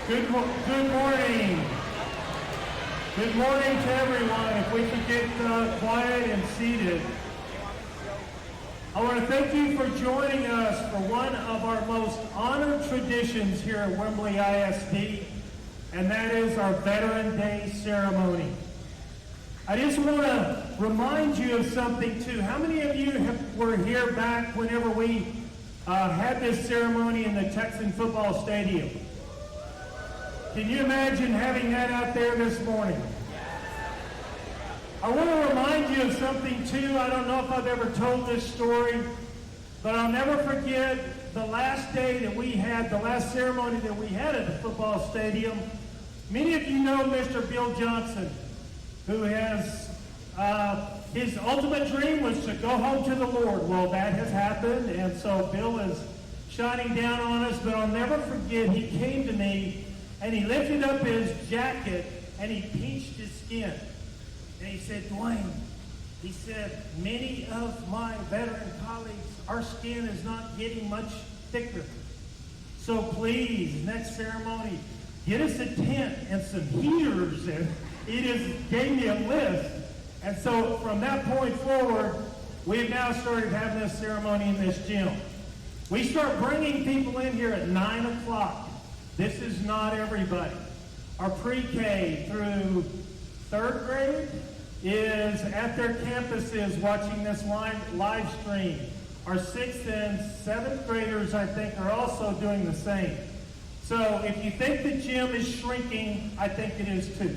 Good morning. Good morning to everyone. If we could get quiet and seated. I want to thank you for joining us for one of our most honored traditions here at Wimberley ISD, and that is our Veteran Day ceremony. I just want to remind you of something too. How many of you were here back whenever we had this ceremony in the Texan football stadium? Can you imagine having that out there this morning? I want to remind you of something too. I don't know if I've ever told this story, but I'll never forget the last day that we had, the last ceremony that we had at the football stadium. Many of you know Mr. Bill Johnson, who has, his ultimate dream was to go home to the Lord. Well, that has happened, and so Bill is shining down on us, but I'll never forget, he came to me, and he lifted up his jacket, and he pinched his skin. And he said, Dwayne, he said, many of my veteran colleagues, our skin is not getting much thicker. So please, next ceremony, get us a tent and some heaters. And he just gave me a list. And so from that point forward, we've now started having this ceremony in this gym. We start bringing people in here at 9 o'clock. This is not everybody. Our pre-K through third grade is at their campuses watching this live stream. Our 6th and 7th graders, I think, are also doing the same. So if you think the gym is shrinking, I think it is too.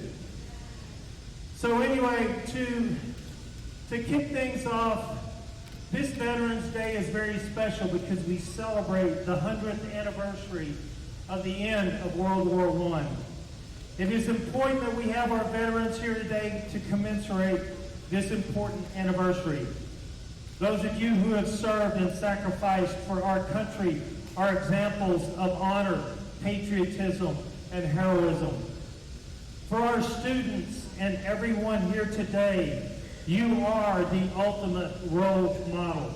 So anyway, to kick things off, this Veterans Day is very special because we celebrate the 100th anniversary of the end of World War I. It is important that we have our veterans here today to commemorate this important anniversary. Those of you who have served and sacrificed for our country are examples of honor, patriotism, and heroism. For our students and everyone here today, you are the ultimate role model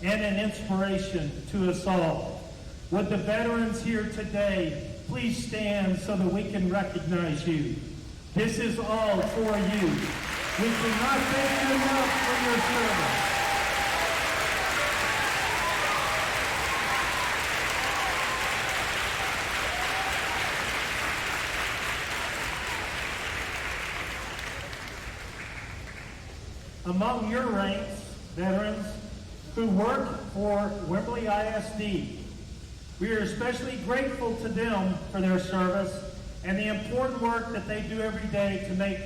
and an inspiration to us all. Would the veterans here today please stand so that we can recognize you? This is all for you. We cannot thank you enough for your service. Among your ranks, veterans who work for Wimberley ISD, we are especially grateful to them for their service and the important work that they do every day to make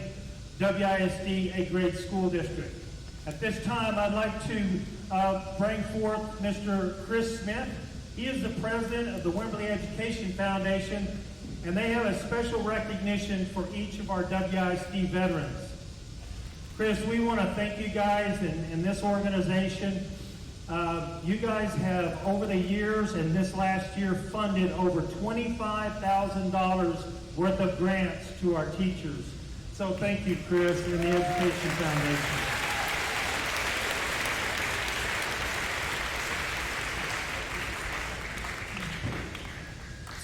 WISD a great school district. At this time, I'd like to bring forth Mr. Chris Smith. He is the president of the Wimberley Education Foundation, and they have a special recognition for each of our WISD veterans. Chris, we want to thank you guys and this organization. You guys have, over the years and this last year, funded over $25,000 worth of grants to our teachers. So thank you, Chris, and the Education Foundation.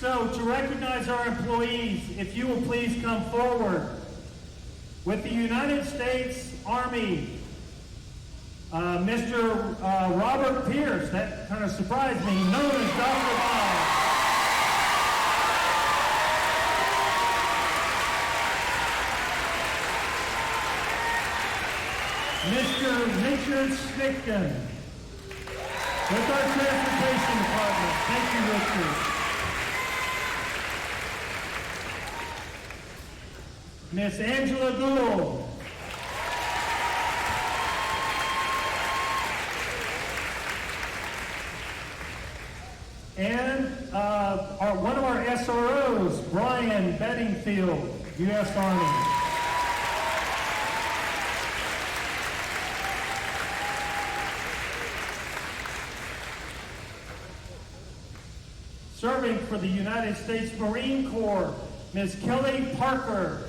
So to recognize our employees, if you will please come forward. With the United States Army, Mr. Robert Pierce, that kind of surprised me, known as Dr. Bob. Mr. Richard Stickton, with our Transportation Department. Thank you, Richard. Miss Angela Gould. And one of our SROs, Brian Bedingfield, U.S. Army. Serving for the United States Marine Corps, Ms. Kelly Parker.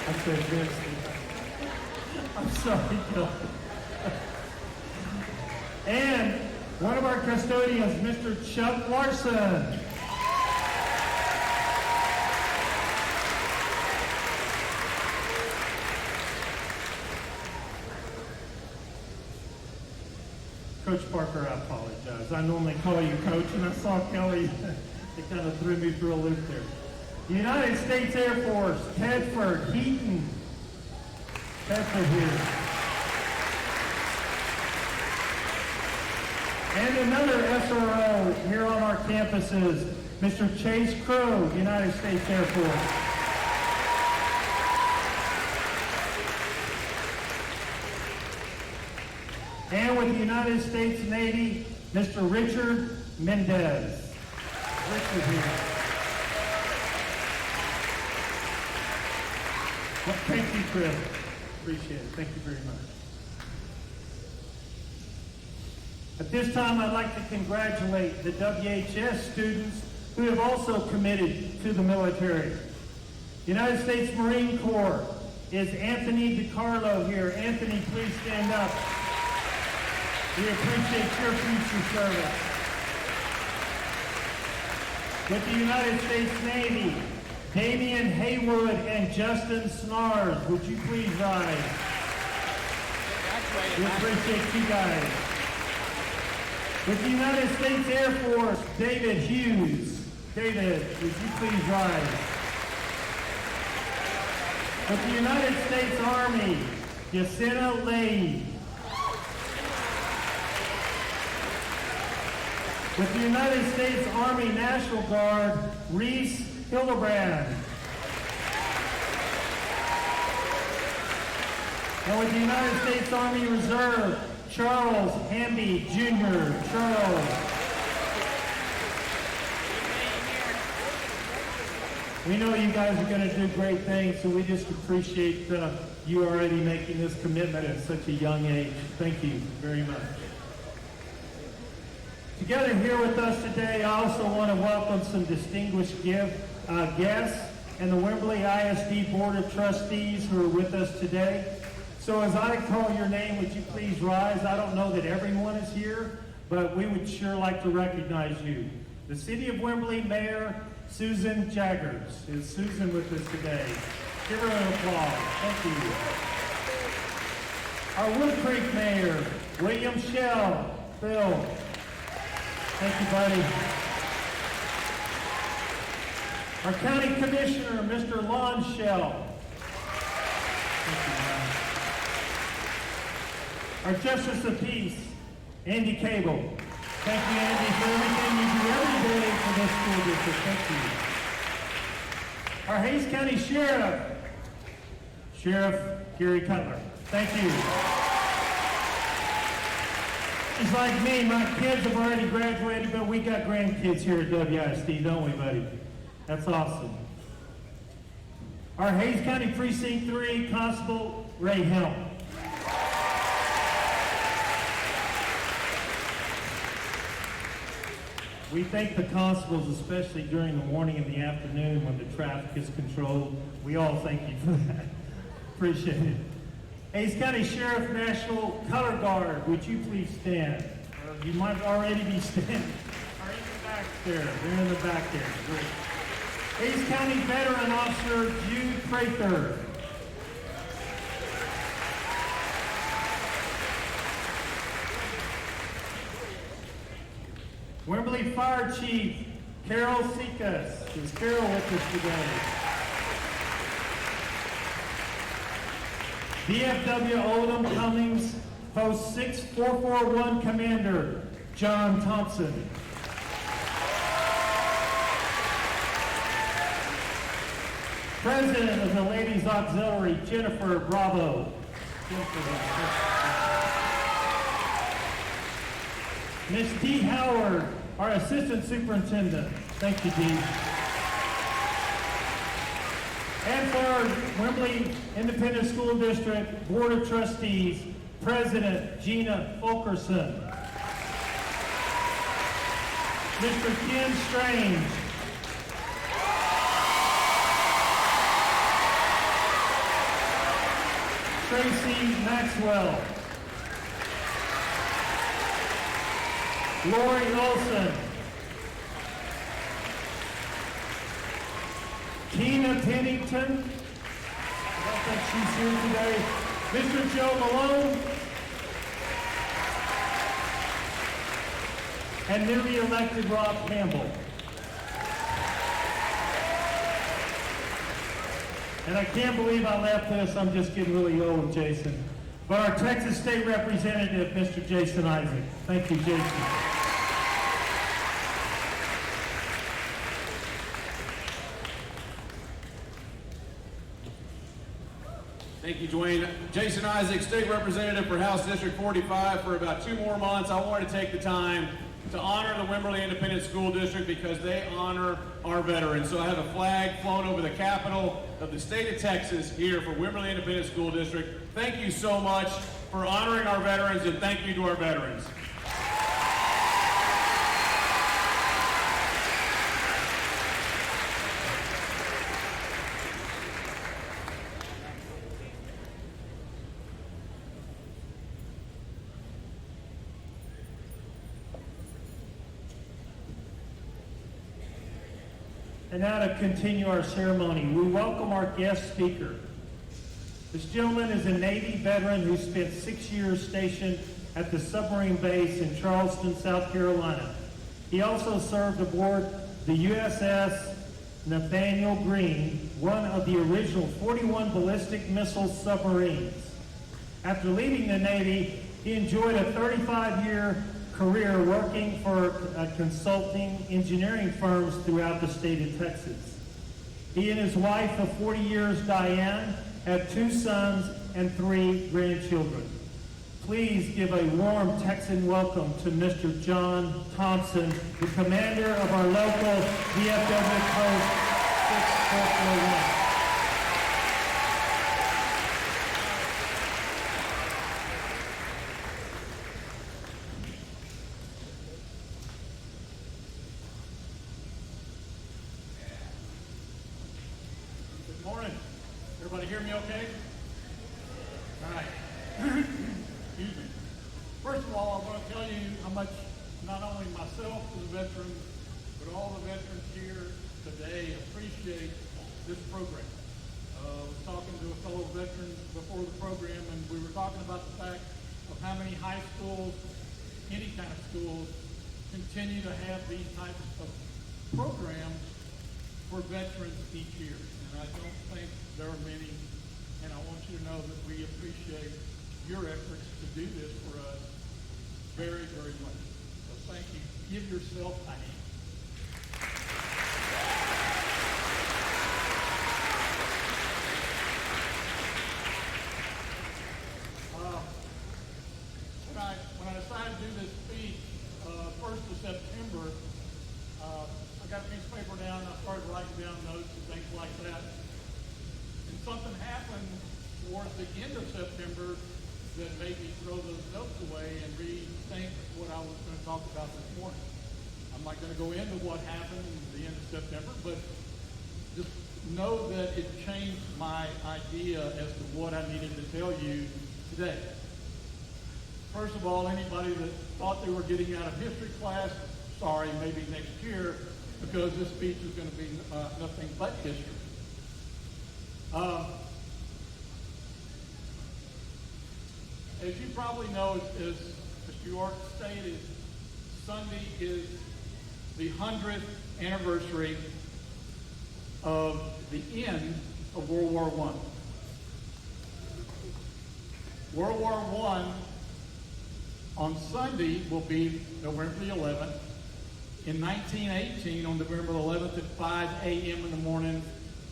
I said this. I'm sorry, Kelly. And one of our custodians, Mr. Chuck Larson. Coach Parker, I apologize. I normally call you Coach, and I saw Kelly. It kind of threw me through a loop there. United States Air Force, Tedford Heaton. Tedford here. And another SRO here on our campuses, Mr. Chase Crow, United States Air Force. And with the United States Navy, Mr. Richard Mendez. Richard here. Well, thank you, Chris. Appreciate it. Thank you very much. At this time, I'd like to congratulate the WHS students who have also committed to the military. United States Marine Corps is Anthony DiCarlo here. Anthony, please stand up. We appreciate your future service. With the United States Navy, Damian Haywood and Justin Snars, would you please rise? We appreciate you guys. With the United States Air Force, David Hughes. David, would you please rise? With the United States Army, Yasena Lade. With the United States Army National Guard, Reese Hildebrand. And with the United States Army Reserve, Charles Hamby Jr. Charles. We know you guys are going to do great things, so we just appreciate you already making this commitment at such a young age. Thank you very much. Together here with us today, I also want to welcome some distinguished guests and the Wimberley ISD Board of Trustees who are with us today. So as I call your name, would you please rise? I don't know that everyone is here, but we would sure like to recognize you. The City of Wimberley Mayor, Susan Jaggers. Is Susan with us today? Give her an applause. Thank you. Our Wood Creek Mayor, William Shell. Phil. Thank you, buddy. Our County Commissioner, Mr. Lon Shell. Thank you, man. Our Justice of Peace, Andy Cable. Thank you, Andy, for everything you do every day for this school district. Thank you. Our Hays County Sheriff, Sheriff Gary Cutler. Thank you. It's like me, my kids have already graduated, but we got grandkids here at WISD, don't we, buddy? That's awesome. Our Hays County Precinct 3 Constable Ray Helm. We thank the constables, especially during the morning and the afternoon when the traffic is controlled. We all thank you for that. Appreciate it. Hays County Sheriff National Color Guard, would you please stand? You might already be standing. Are in the back there. They're in the back there. Great. Hays County Veteran Officer Jude Prather. Wimberley Fire Chief Carol Sikas. Is Carol with us today? DFW Oldham Cummings Post 6441 Commander John Thompson. President of the Ladies Auxiliary Jennifer Bravo. Ms. Dee Howard, our Assistant Superintendent. Thank you, Dee. And for our Wimberley Independent School District Board of Trustees, President Gina Fulkerson. Mr. Ken Strange. Tracy Maxwell. Lori Olson. Tina Pennington. I don't think she's here today. Mr. Joe Malone. And newly elected Rob Campbell. And I can't believe I left this. I'm just getting really old, Jason. But our Texas State Representative, Mr. Jason Isaac. Thank you, Jason. Thank you, Dwayne. Jason Isaac, State Representative for House District 45 for about 2 more months. I wanted to take the time to honor the Wimberley Independent School District because they honor our veterans. So I have a flag flown over the Capitol of the state of Texas here for Wimberley Independent School District. Thank you so much for honoring our veterans, and thank you to our veterans. And now to continue our ceremony, we welcome our guest speaker. This gentleman is a Navy veteran who spent 6 years stationed at the submarine base in Charleston, South Carolina. He also served aboard the USS Nathaniel Greene, one of the original 41 ballistic missile submarines. After leaving the Navy, he enjoyed a 35-year career working for consulting engineering firms throughout the state of Texas. He and his wife of 40 years, Diane, have 2 sons and 3 grandchildren. Please give a warm Texan welcome to Mr. John Thompson, the commander of our local VFW Post 6441. Everybody hear me okay? All right. Excuse me. First of all, I want to tell you how much not only myself as a veteran, but all the veterans here today appreciate this program. I was talking to a fellow veteran before the program, and we were talking about the fact of how many high schools, any kind of schools, continue to have these types of programs for veterans each year. And I don't think there are many, and I want you to know that we appreciate your efforts to do this for us very, very much. So thank you. Give yourself a hand. When I decided to do this speech, 1st of September, I got a piece of paper down and I started writing down notes and things like that. And something happened towards the end of September that made me throw those notes away and rethink what I was going to talk about this morning. I'm not going to go into what happened at the end of September, but just know that it changed my idea as to what I needed to tell you today. First of all, anybody that thought they were getting out of history class, sorry, maybe next year, because this speech is going to be nothing but history. As you probably know, as Mr. York stated, Sunday is the 100th anniversary of the end of World War I. World War I on Sunday will be November the 11th. In 1918, on November 11th at 5 a.m. in the morning,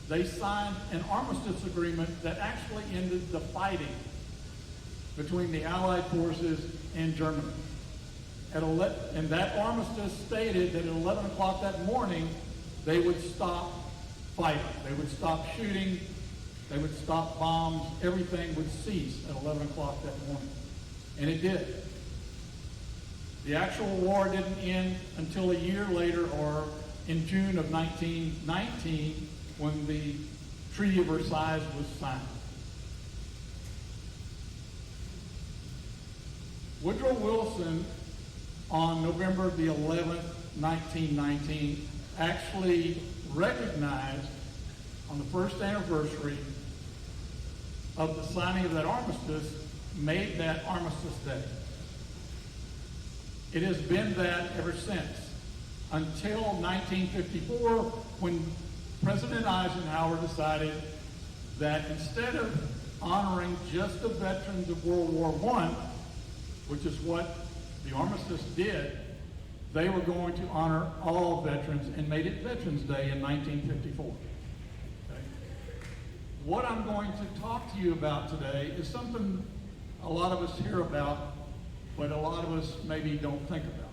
they signed an armistice agreement that actually ended the fighting between the Allied forces and Germany. And that armistice stated that at 11 o'clock that morning, they would stop fighting. They would stop shooting. They would stop bombs. Everything would cease at 11 o'clock that morning. And it did. The actual war didn't end until a year later, or in June of 1919, when the Treaty of Versailles was signed. Woodrow Wilson, on November the 11th, 1919, actually recognized on the first anniversary of the signing of that armistice, made that Armistice Day. It has been that ever since, until 1954, when President Eisenhower decided that instead of honoring just the veterans of World War I, which is what the armistice did, they were going to honor all veterans and made it Veterans Day in 1954. Okay? What I'm going to talk to you about today is something a lot of us hear about, but a lot of us maybe don't think about.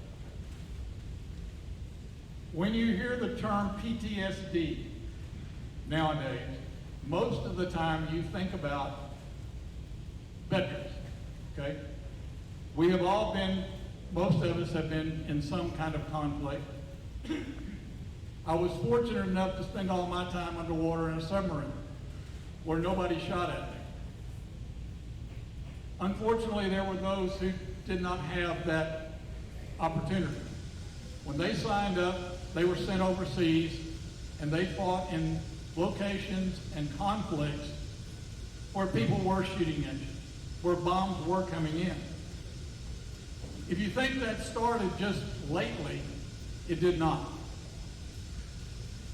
When you hear the term PTSD nowadays, most of the time you think about veterans, okay? We have all been, most of us have been in some kind of conflict. I was fortunate enough to spend all my time underwater in a submarine where nobody shot at me. Unfortunately, there were those who did not have that opportunity. When they signed up, they were sent overseas and they fought in locations and conflicts where people were shooting at you, where bombs were coming in. If you think that started just lately, it did not.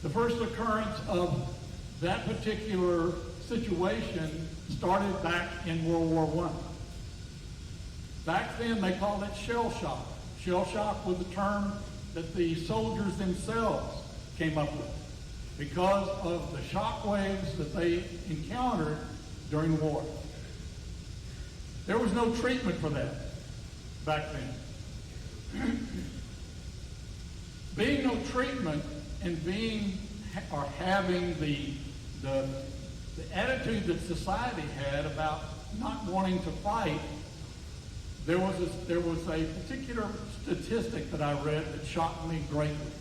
The first occurrence of that particular situation started back in World War I. Back then, they called it shell shock. Shell shock was a term that the soldiers themselves came up with because of the shock waves that they encountered during the war. There was no treatment for that back then. Being no treatment and having the attitude that society had about not wanting to fight, there was a particular statistic that I read that shocked me greatly.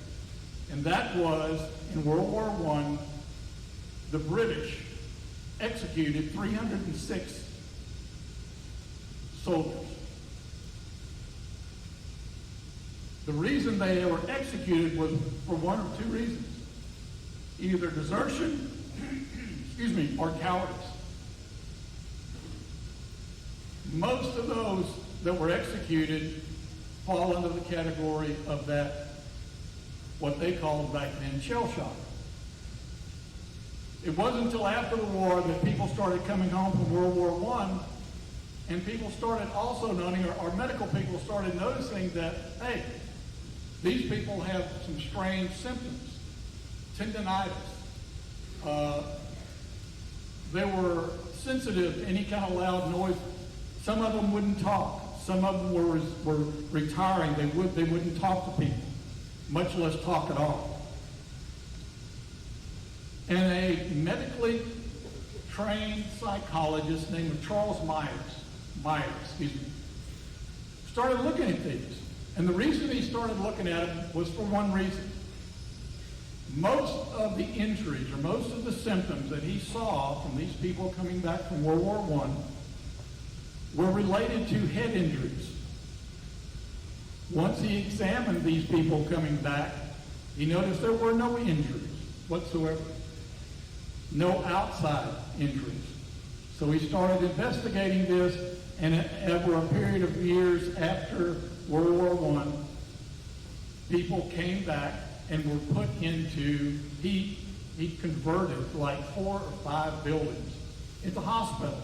And that was, in World War I, the British executed 306 soldiers. The reason they were executed was for one of two reasons. Either desertion, or cowardice. Most of those that were executed fall under the category of that, what they called back then shell shock. It wasn't until after the war that people started coming home from World War I, and people started also noting, or medical people started noticing that, hey, these people have some strange symptoms. Tendinitis. They were sensitive to any kind of loud noise. Some of them wouldn't talk. Some of them were retiring. They wouldn't talk to people, much less talk at all. And a medically trained psychologist named Charles Myers, started looking at these. And the reason he started looking at them was for one reason. Most of the injuries, or most of the symptoms that he saw from these people coming back from World War I were related to head injuries. Once he examined these people coming back, he noticed there were no injuries whatsoever. No outside injuries. So he started investigating this, and over a period of years after World War I, people came back and were put into, he converted like 4 or 5 buildings into hospitals.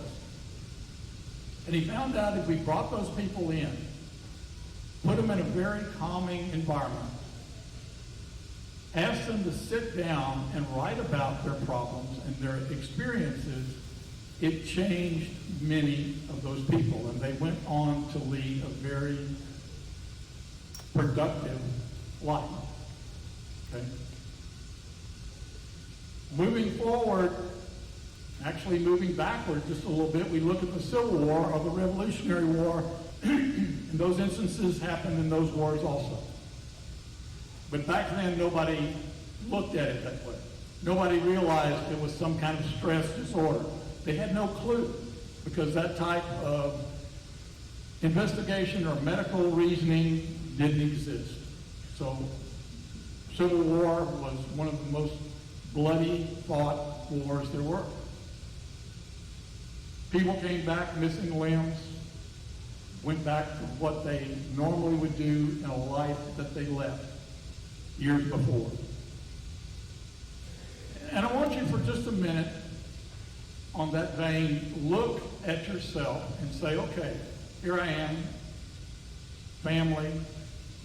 And he found out if we brought those people in, put them in a very calming environment, asked them to sit down and write about their problems and their experiences, it changed many of those people. And they went on to lead a very productive life. Okay? Moving forward, actually moving backward just a little bit, we look at the Civil War or the Revolutionary War, and those instances happened in those wars also. But back then, nobody looked at it that way. Nobody realized it was some kind of stress disorder. They had no clue, because that type of investigation or medical reasoning didn't exist. So Civil War was one of the most bloody fought wars there were. People came back missing limbs, went back to what they normally would do in a life that they left years before. And I want you for just a minute, on that vein, look at yourself and say, okay, here I am, family,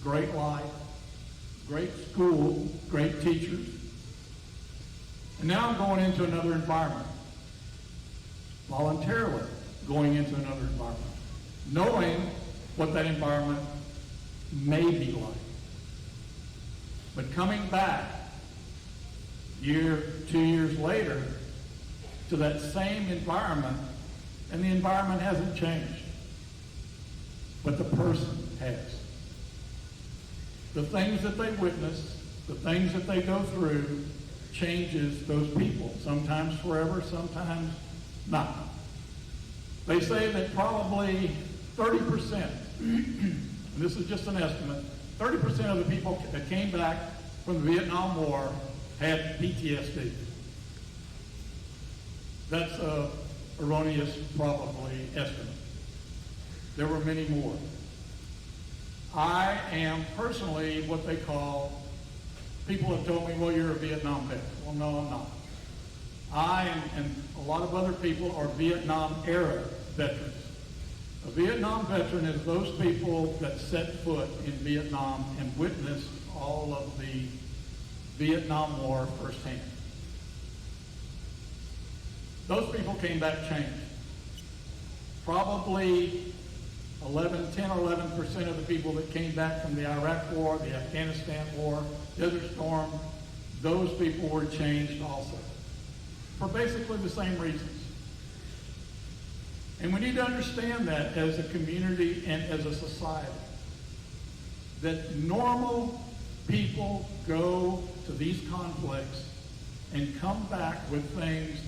great life, great school, great teachers, and now I'm going into another environment, voluntarily going into another environment, knowing what that environment may be like. But coming back year, 2 years later to that same environment, and the environment hasn't changed, but the person has. The things that they witness, the things that they go through, changes those people, sometimes forever, sometimes not. They say that probably 30%, and this is just an estimate, 30% of the people that came back from the Vietnam War had PTSD. That's a erroneous, probably, estimate. There were many more. I am personally what they call, people have told me, well, you're a Vietnam vet. Well, no, I'm not. I and a lot of other people are Vietnam-era veterans. A Vietnam veteran is those people that set foot in Vietnam and witnessed all of the Vietnam War firsthand. Those people came back changed. Probably 10 or 11% of the people that came back from the Iraq War, the Afghanistan War, Desert Storm, those people were changed also, for basically the same reasons. And we need to understand that as a community and as a society, that normal people go to these conflicts and come back with things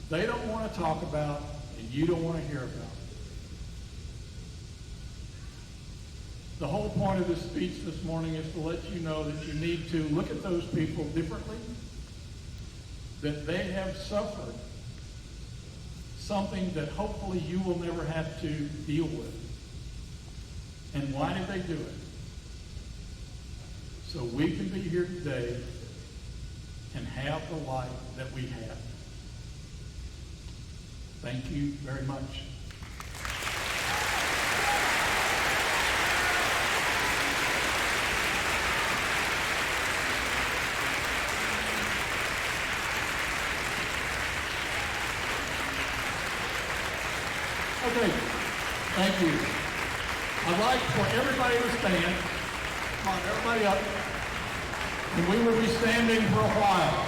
they don't want to talk about and you don't want to hear about. The whole point of this speech this morning is to let you know that you need to look at those people differently, that they have suffered something that hopefully you will never have to deal with. And why did they do it? So we can be here today and have the life that we have. Thank you very much. Okay, thank you. I'd like for everybody to stand. Come on, everybody up. And we will be standing for a while.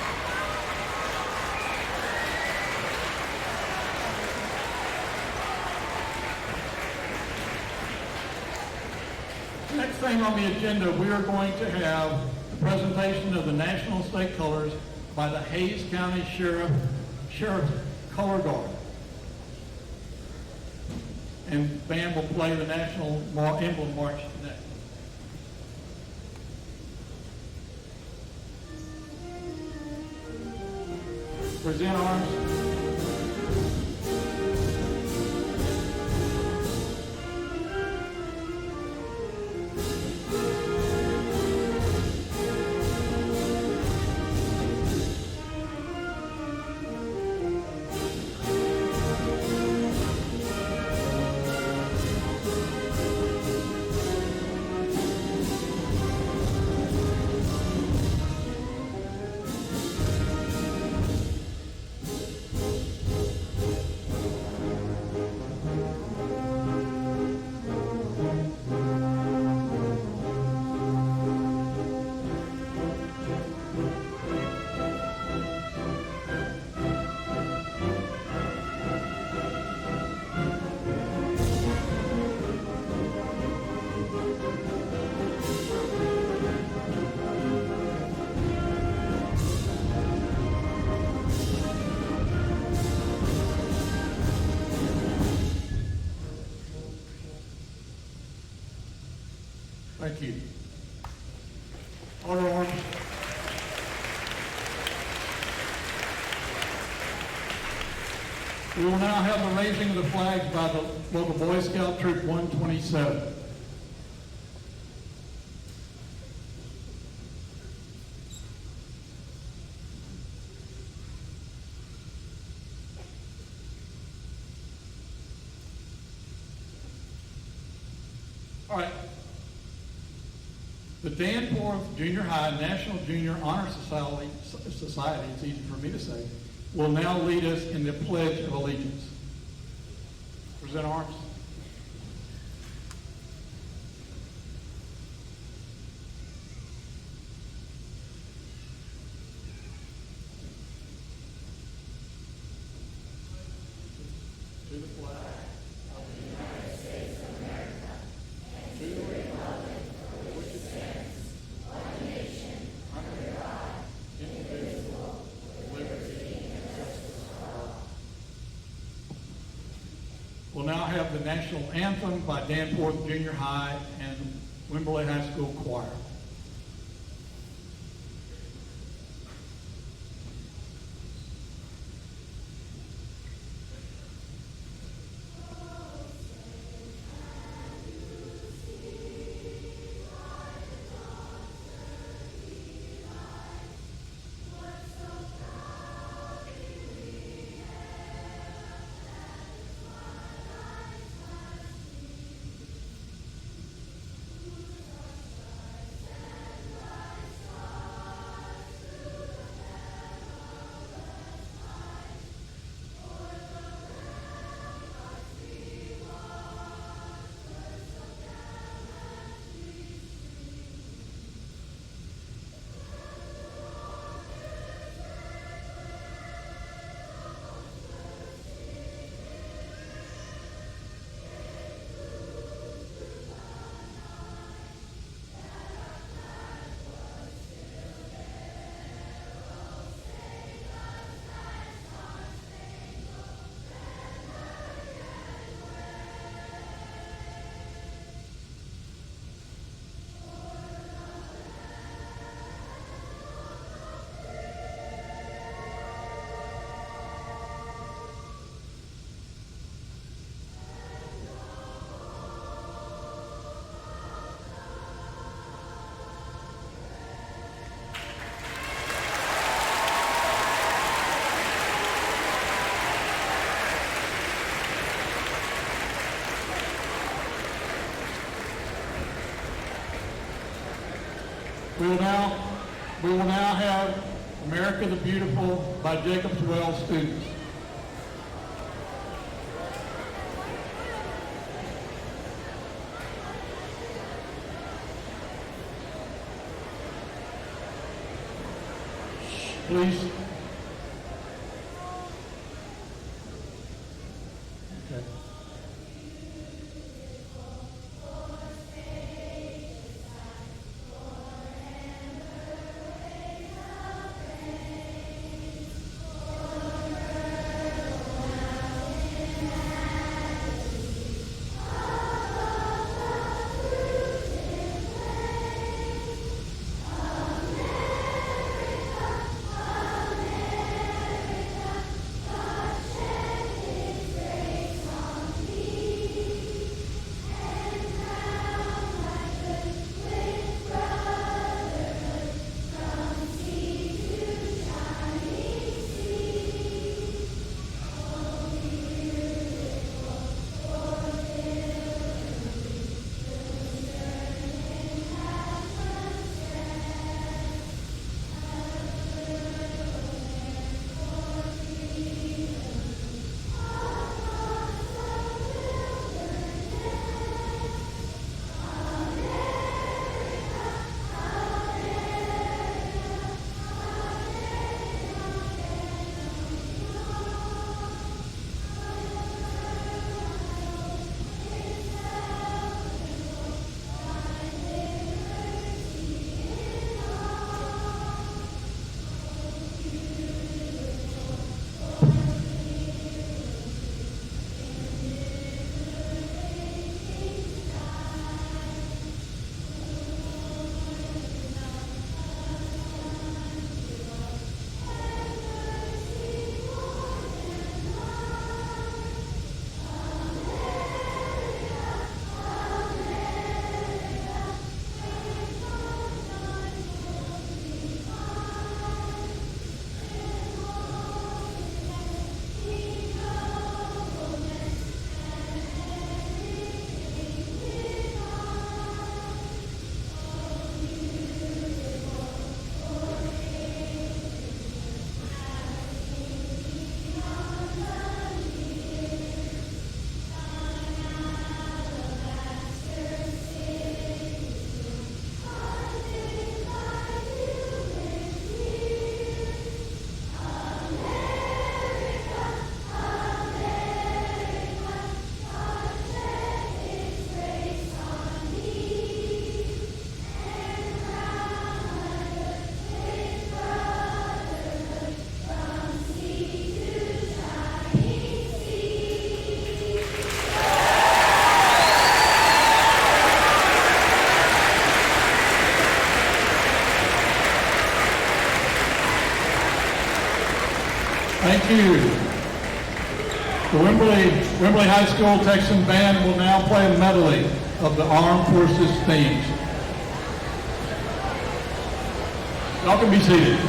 Next thing on the agenda, we are going to have the presentation of the National State Colors by the Hays County Sheriff's Color Guard. And band will play the National Emblem March next. Present arms. Thank you. Order arms. We will now have the raising of the flags by the local Boy Scout Troop 127. All right. The Danforth Junior High National Junior Honor Society, it's easy for me to say, will now lead us in the Pledge of Allegiance. Present arms. To the flag of the United States of America, and to the republic for which it stands, one nation, under God, indivisible, with liberty and justice for all. We'll now have the national anthem by Danforth Junior High and Wimberley High School Choir. We will now have America the Beautiful by Jacobs Well students. Please. Okay. you. The Wimberley High School Texan Band will now play a medley of the Armed Forces themes. Y'all can be seated.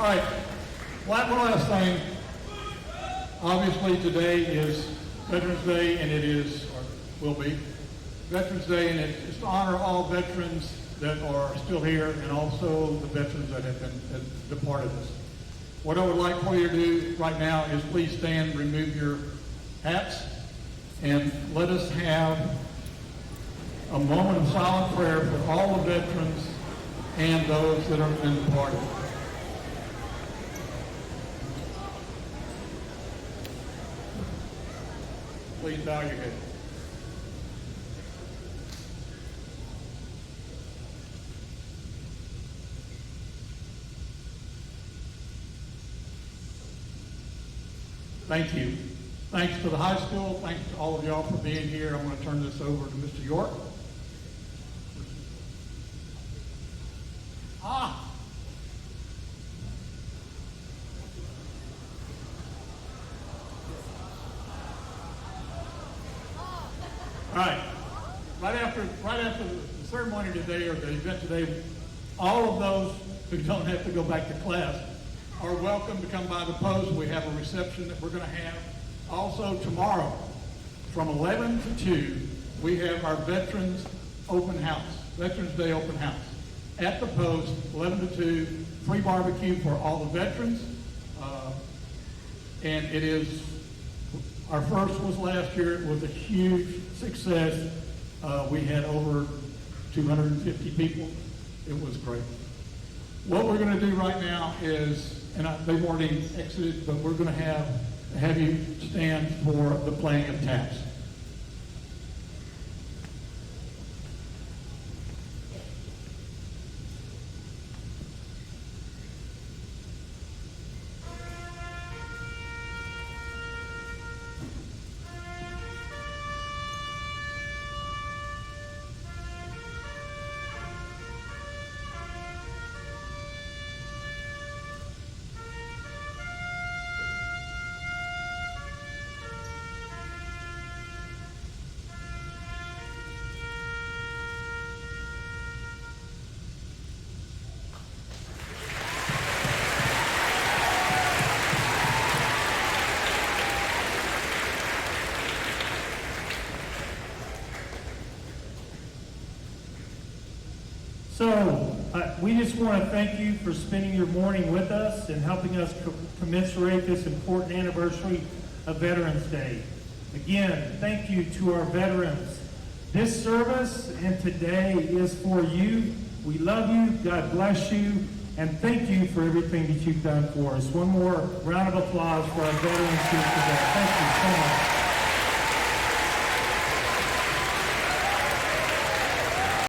All right, one last thing. Obviously today is Veterans Day, and it is, or will be, Veterans Day, and it's to honor all veterans that are still here and also the veterans that have departed us. What I would like for you to do right now is please stand, remove your hats, and let us have a moment of silent prayer for all the veterans and those that have been departed. Please bow your head. Thank you. Thanks to the high school. Thanks to all of y'all for being here. I'm going to turn this over to Mr. York. All right. Right after the ceremony today, or the event today, all of those who don't have to go back to class are welcome to come by the post. We have a reception that we're going to have. Also tomorrow, from 11 to 2, we have our Veterans Open House, Veterans Day Open House. At the post, 11 to 2, free barbecue for all the veterans. And it is, our first was last year. It was a huge success. We had over 250 people. It was great. What we're going to do right now is, they've already exited, but we're going to have you stand for the playing of taps. So, we just want to thank you for spending your morning with us and helping us commemorate this important anniversary of Veterans Day. Again, thank you to our veterans. This service and today is for you. We love you, God bless you, and thank you for everything that you've done for us. One more round of applause for our veterans here today. Thank you so much.